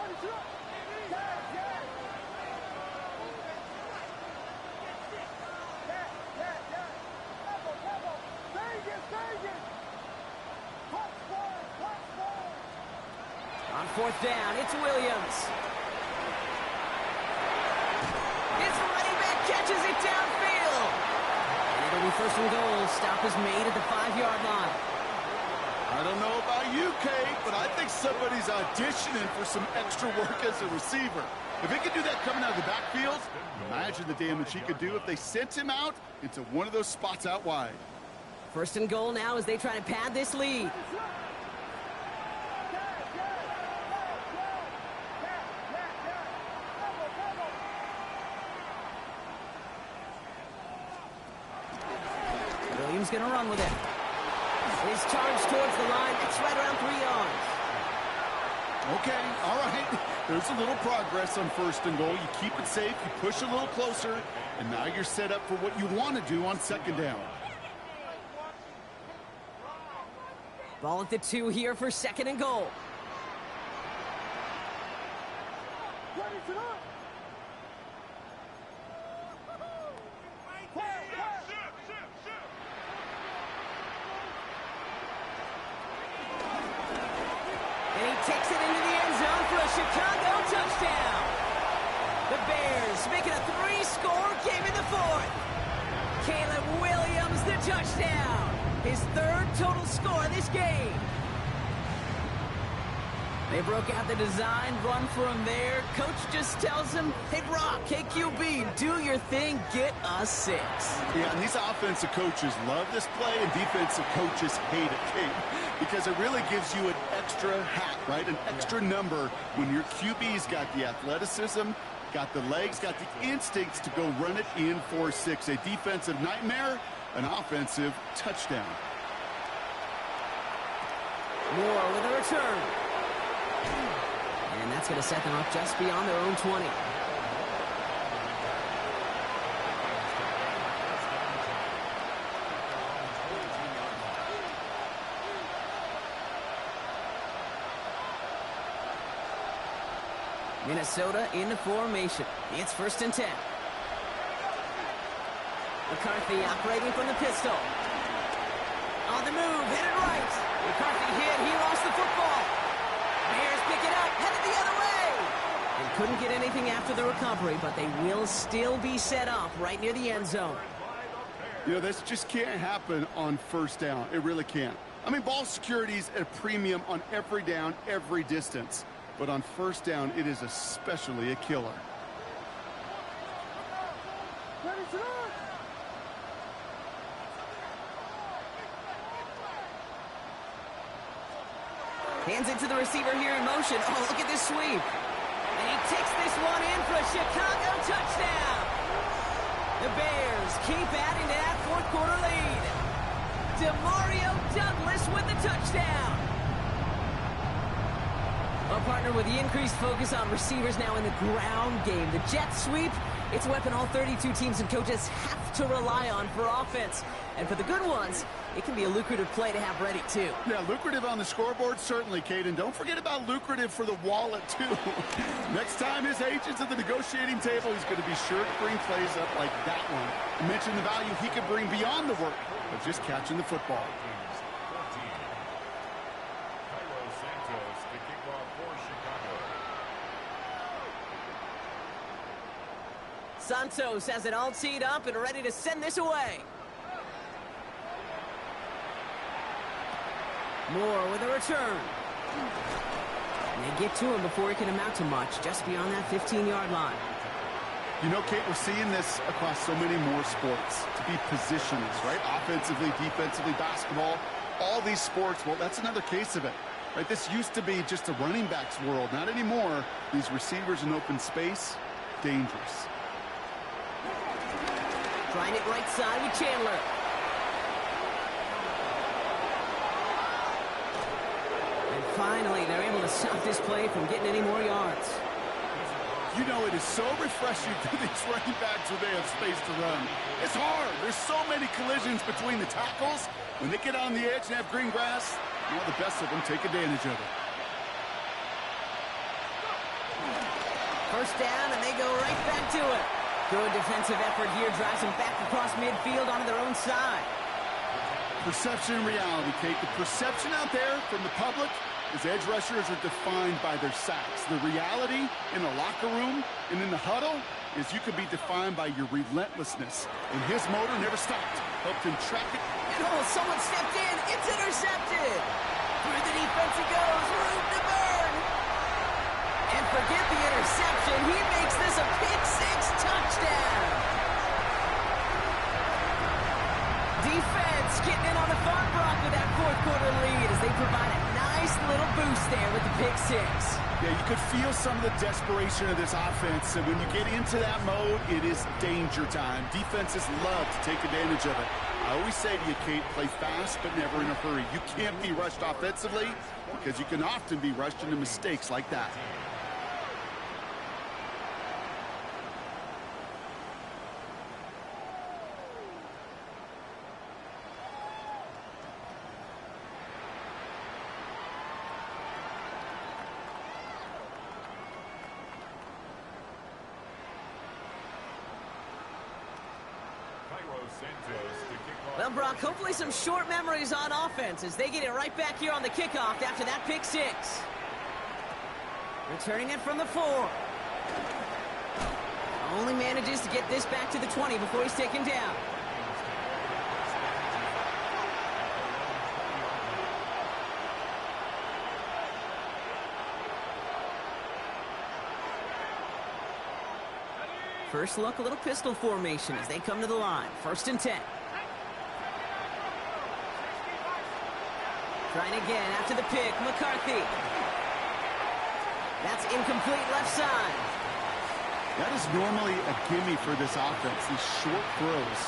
On 4th down, it's Williams. His running back catches it downfield. And it'll be 1st and goal. Stop is made at the 5-yard line. I don't know about you, Kate, but I think somebody's auditioning for some extra work as a receiver. If he could do that coming out of the backfield, imagine the damage he could do if they sent him out into one of those spots out wide. 1st and goal now as they try to pad this lead. Williams going to run with it. His charge towards the line. It's right around 3 yards. Okay, all right. There's a little progress on 1st and goal. You keep it safe, you push a little closer, and now you're set up for what you want to do on 2nd down. Ball at the 2 here for 2nd and goal. takes it into the end zone for a Chicago touchdown. The Bears make it a 3-score game in the fourth. Caleb Williams, the touchdown. His 3rd total score this game. They broke out the design run for him there. Coach just tells him, hey, Brock, hey, QB, do your thing, get a 6. Yeah, and these offensive coaches love this play, and defensive coaches hate it, Kate, because it really gives you an extra hat, right? An extra number when your QB's got the athleticism, got the legs, got the instincts to go run it in for 6. A defensive nightmare, an offensive touchdown. Moore with a return. And that's going to set them up just beyond their own 20. Minnesota in the formation. It's 1st and 10. McCarthy operating from the pistol. On the move, headed right. McCarthy hit, he lost the football. Bears pick it up, headed the other way. They couldn't get anything after the recovery, but they will still be set up right near the end zone. You know, this just can't happen on 1st down. It really can't. I mean, ball security's at a premium on every down, every distance. But on 1st down, it is especially a killer. Hands it to the receiver here in motion. Oh, look at this sweep. And he takes this one in for a Chicago touchdown. The Bears keep adding to that 4th quarter lead. Demario Douglas with the touchdown. Well, partner, with the increased focus on receivers now in the ground game, the jet sweep, it's a weapon all 32 teams and coaches have to rely on for offense. And for the good ones, it can be a lucrative play to have ready, too. Yeah, lucrative on the scoreboard, certainly, Kate. And don't forget about lucrative for the wallet, too. Next time his agent's at the negotiating table, he's going to be sure to bring plays up like that one. You mentioned the value he could bring beyond the work of just catching the football. Santos has it all teed up and ready to send this away. Moore with a return. And they get to him before he can amount to much, just beyond that 15-yard line. You know, Kate, we're seeing this across so many more sports, to be positionless, right? Offensively, defensively, basketball, all these sports, well, that's another case of it. Right? This used to be just a running backs world. Not anymore. These receivers in open space, dangerous. Trying it right side with Chandler. And finally, they're able to stop this play from getting any more yards. You know, it is so refreshing for these running backs when they have space to run. It's hard. There's so many collisions between the tackles. When they get on the edge and have green grass, now the best of them take advantage of it. 1st down, and they go right back to it. Good defensive effort here drives them back across midfield onto their own side. Perception and reality, Kate. The perception out there from the public is edge rushers are defined by their sacks. The reality in the locker room and in the huddle is you could be defined by your relentlessness. And his motor never stopped. Helped him track it. And oh, someone stepped in. It's intercepted. Through the defense it goes. Room to burn. And forget the interception. He makes this a pick-6 touchdown. Defense getting in on the farm block with that 4th quarter lead as they provide a nice little boost there with the pick-6. Yeah, you could feel some of the desperation of this offense. And when you get into that mode, it is danger time. Defenses love to take advantage of it. I always say to you, Kate, play fast but never in a hurry. You can't be rushed offensively because you can often be rushed into mistakes like that. Well, Brock, hopefully some short memories on offense as they get it right back here on the kickoff after that pick-6. Returning it from the 4. Only manages to get this back to the 20 before he's taken down. First look, a little pistol formation as they come to the line. 1st and 10. Trying again after the pick, McCarthy. That's incomplete left side. That is normally a gimme for this offense, these short throws.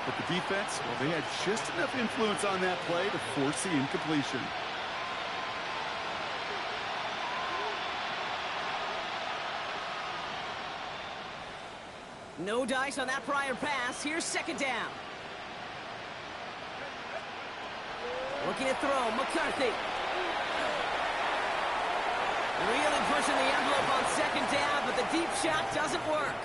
But the defense, well, they had just enough influence on that play to force the incompletion. No dice on that prior pass. Here's 2nd down. Looking to throw, McCarthy. Really pushing the envelope on 2nd down, but the deep shot doesn't work.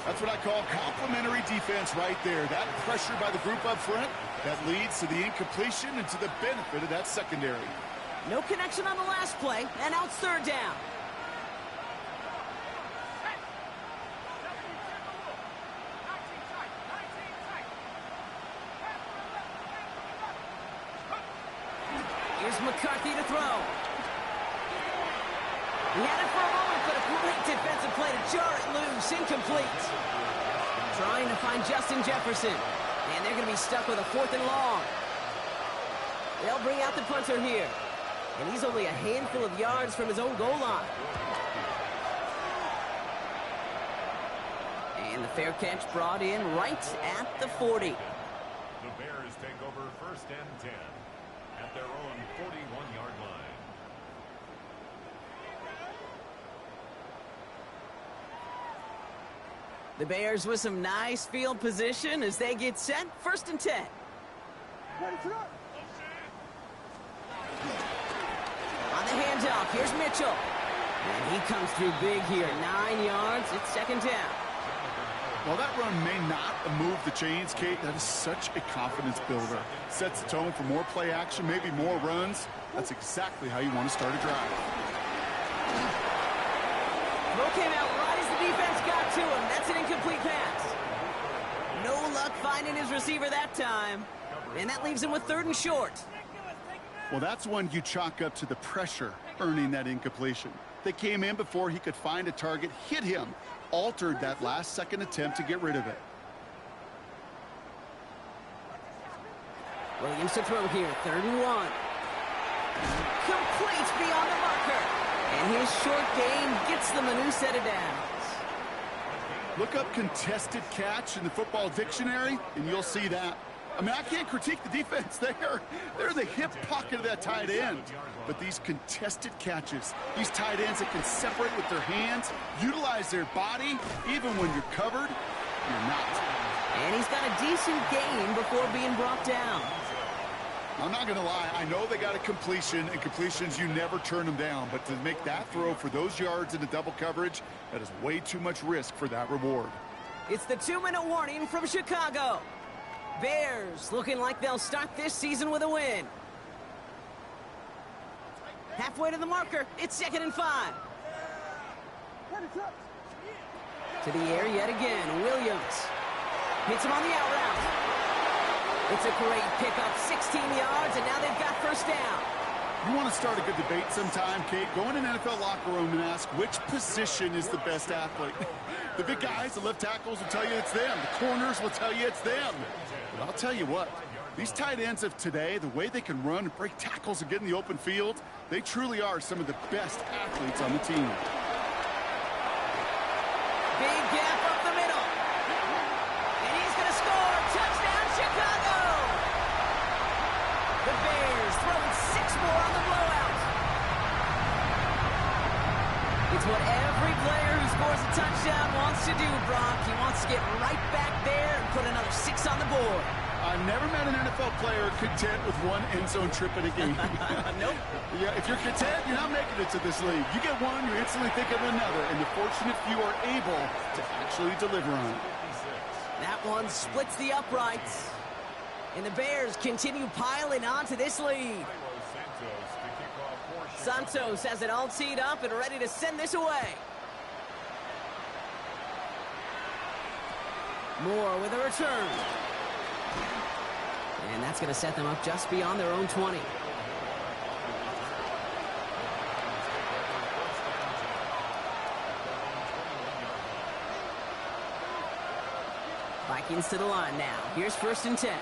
That's what I call complimentary defense right there. That pressure by the group up front, that leads to the incompletion and to the benefit of that secondary. No connection on the last play, and now it's 3rd down. Here's McCarthy to throw. He had it for a moment, but a great defensive play to jar it loose. Incomplete. Trying to find Justin Jefferson. And they're going to be stuck with a 4th and long. They'll bring out the punter here. And he's only a handful of yards from his own goal line. And the fair catch brought in right at the 40. The Bears take over 1st and 10 at their own 41-yard line. The Bears with some nice field position as they get set. 1st and 10. On the handoff, here's Mitchell. And he comes through big here. 9 yards. It's 2nd down. While that run may not move the chains, Kate, that is such a confidence builder. Sets the tone for more play action, maybe more runs. That's exactly how you want to start a drive. Throw came out right as the defense got to him. That's an incomplete pass. No luck finding his receiver that time. And that leaves him with 3rd and short. Well, that's one you chalk up to the pressure earning that incompletion. They came in before he could find a target, hit him, altered that last-second attempt to get rid of it. Williams to throw here, 3rd and 1. Complete beyond the marker. And his short game gets them a new set of downs. Look up contested catch in the football dictionary, and you'll see that. I mean, I can't critique the defense there. They're the hip pocket of that tight end. But these contested catches, these tight ends that can separate with their hands, utilize their body, even when you're covered, you're not. And he's got a decent gain before being brought down. I'm not going to lie. I know they got a completion, and completions, you never turn them down. But to make that throw for those yards into double coverage, that is way too much risk for that reward. It's the 2-minute warning from Chicago. Bears looking like they'll start this season with a win. Halfway to the marker, it's 2nd and 5. To the air yet again, Williams. Hits him on the out route. It's a great pickup, 16 yards, and now they've got 1st down. You want to start a good debate sometime, Kate? Go in an NFL locker room and ask which position is the best athlete. The big guys, the left tackles will tell you it's them. The corners will tell you it's them. But I'll tell you what, these tight ends of today, the way they can run and break tackles and get in the open field, they truly are some of the best athletes on the team. Big gap up the middle. And he's going to score. Touchdown, Chicago! The Bears throwing 6 more on the blowout. It's what every player who scores a touchdown wants to do, Brock. He wants to get right back there and put another 6 on the board. I've never met an NFL player content with one end zone trip in a game. Nope. Yeah, if you're content, you're not making it to this league. You get one, you instantly think of another, and the fortunate few are able to actually deliver on it. That one splits the uprights. And the Bears continue piling onto this lead. Santos has it all teed up and ready to send this away. Moore with a return. And that's going to set them up just beyond their own 20. Vikings to the line now. Here's 1st and 10.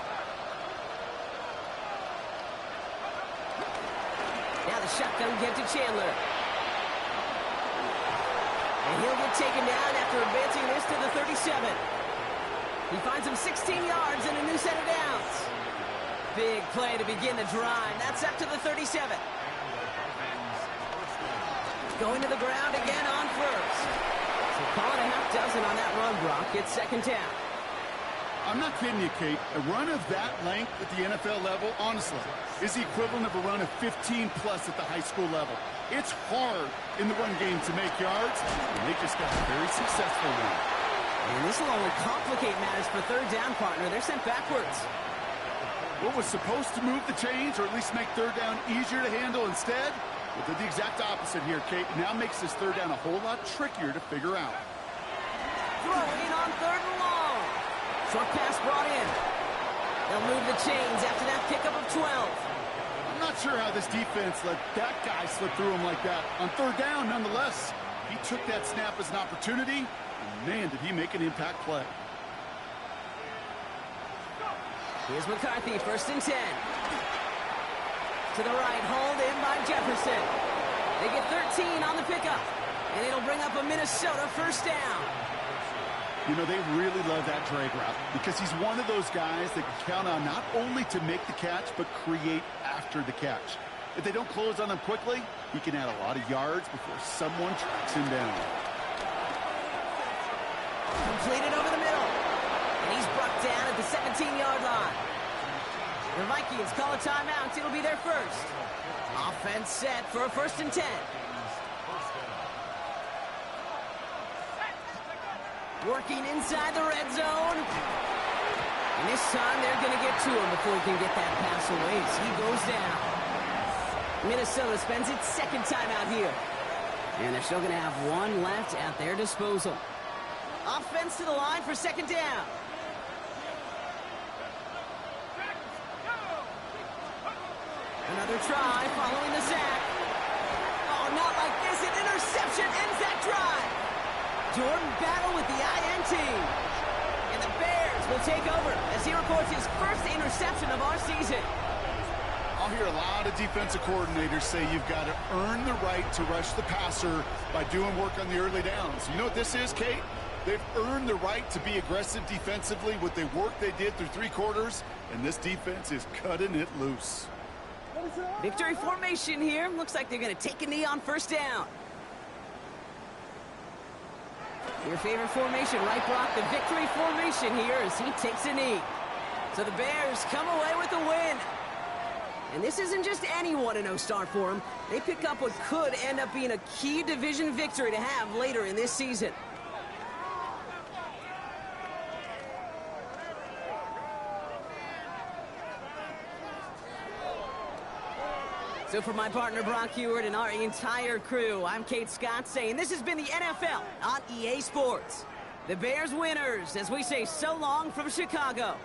Now the shotgun give to Chandler. And he'll get taken down after advancing this to the 37. He finds him 16 yards and a new set of downs. Big play to begin the drive. That's up to the 37. Going to the ground again on 1st. So call it a half dozen on that run, Brock. It's 2nd down. I'm not kidding you, Kate. A run of that length at the NFL level, honestly, is the equivalent of a run of 15-plus at the high school level. It's hard in the run game to make yards, and they just got a very successful one. And this will only complicate matters for 3rd down, partner. They're sent backwards. What was supposed to move the chains, or at least make 3rd down easier to handle instead, well, did the exact opposite here, Kate. Now makes this 3rd down a whole lot trickier to figure out. Throwing on 3rd and long. Short pass brought in. They'll move the chains after that pickup of 12. I'm not sure how this defense let that guy slip through him like that. On 3rd down, nonetheless, he took that snap as an opportunity, and man, did he make an impact play. Here's McCarthy, 1st and 10. To the right, hauled in by Jefferson. They get 13 on the pickup, and it'll bring up a Minnesota 1st down. You know, they really love that drag route because he's one of those guys that can count on not only to make the catch, but create after the catch. If they don't close on him quickly, he can add a lot of yards before someone tracks him down. Completed over the middle. And he's brought down at the 17-yard line. The Vikings call a timeout. It'll be their 1st. Offense set for a 1st and 10. Working inside the red zone. And this time they're going to get to him before he can get that pass away as he goes down. Minnesota spends its 2nd timeout here. And they're still going to have one left at their disposal. Offense to the line for 2nd down. Another try following the sack. Oh, not like this. An interception ends that drive. Jordan Battle with the INT. And the Bears will take over as he records his 1st interception of our season. I'll hear a lot of defensive coordinators say you've got to earn the right to rush the passer by doing work on the early downs. You know what this is, Kate? They've earned the right to be aggressive defensively with the work they did through 3 quarters, and this defense is cutting it loose. Victory formation here. Looks like they're going to take a knee on 1st down. Your favorite formation, right, Brock? The victory formation here as he takes a knee. So the Bears come away with a win. And this isn't just any 1-0 start for them. They pick up what could end up being a key division victory to have later in this season. So for my partner Brock Heward and our entire crew, I'm Kate Scott saying this has been the NFL on EA Sports. The Bears winners as we say so long from Chicago.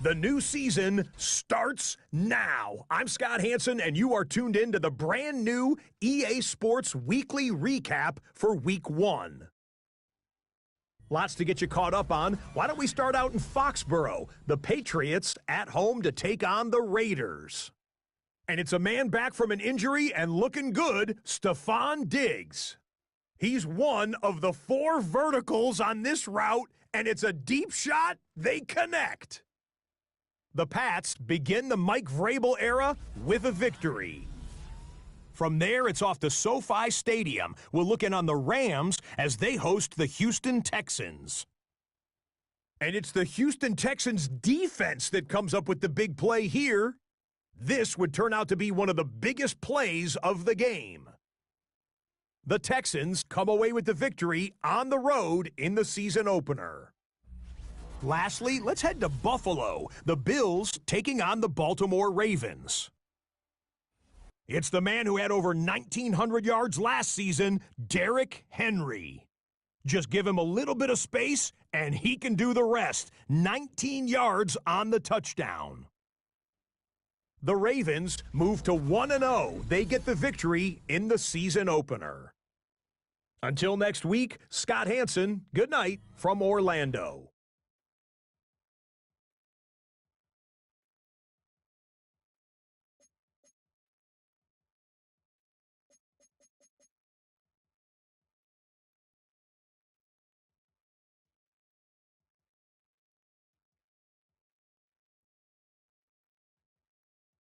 The new season starts now. I'm Scott Hansen, and you are tuned in to the brand new EA Sports Weekly Recap for Week 1. Lots to get you caught up on. Why don't we start out in Foxborough? The Patriots at home to take on the Raiders. And it's a man back from an injury and looking good, Stephon Diggs. He's one of the 4 verticals on this route, and it's a deep shot. They connect. The Pats begin the Mike Vrabel era with a victory. From there, it's off to SoFi Stadium. We'll look in on the Rams as they host the Houston Texans. And it's the Houston Texans defense that comes up with the big play here. This would turn out to be one of the biggest plays of the game. The Texans come away with the victory on the road in the season opener. Lastly, let's head to Buffalo. The Bills taking on the Baltimore Ravens. It's the man who had over 1,900 yards last season, Derrick Henry. Just give him a little bit of space, and he can do the rest. 19 yards on the touchdown. The Ravens move to 1-0. They get the victory in the season opener. Until next week, Scott Hansen, good night from Orlando.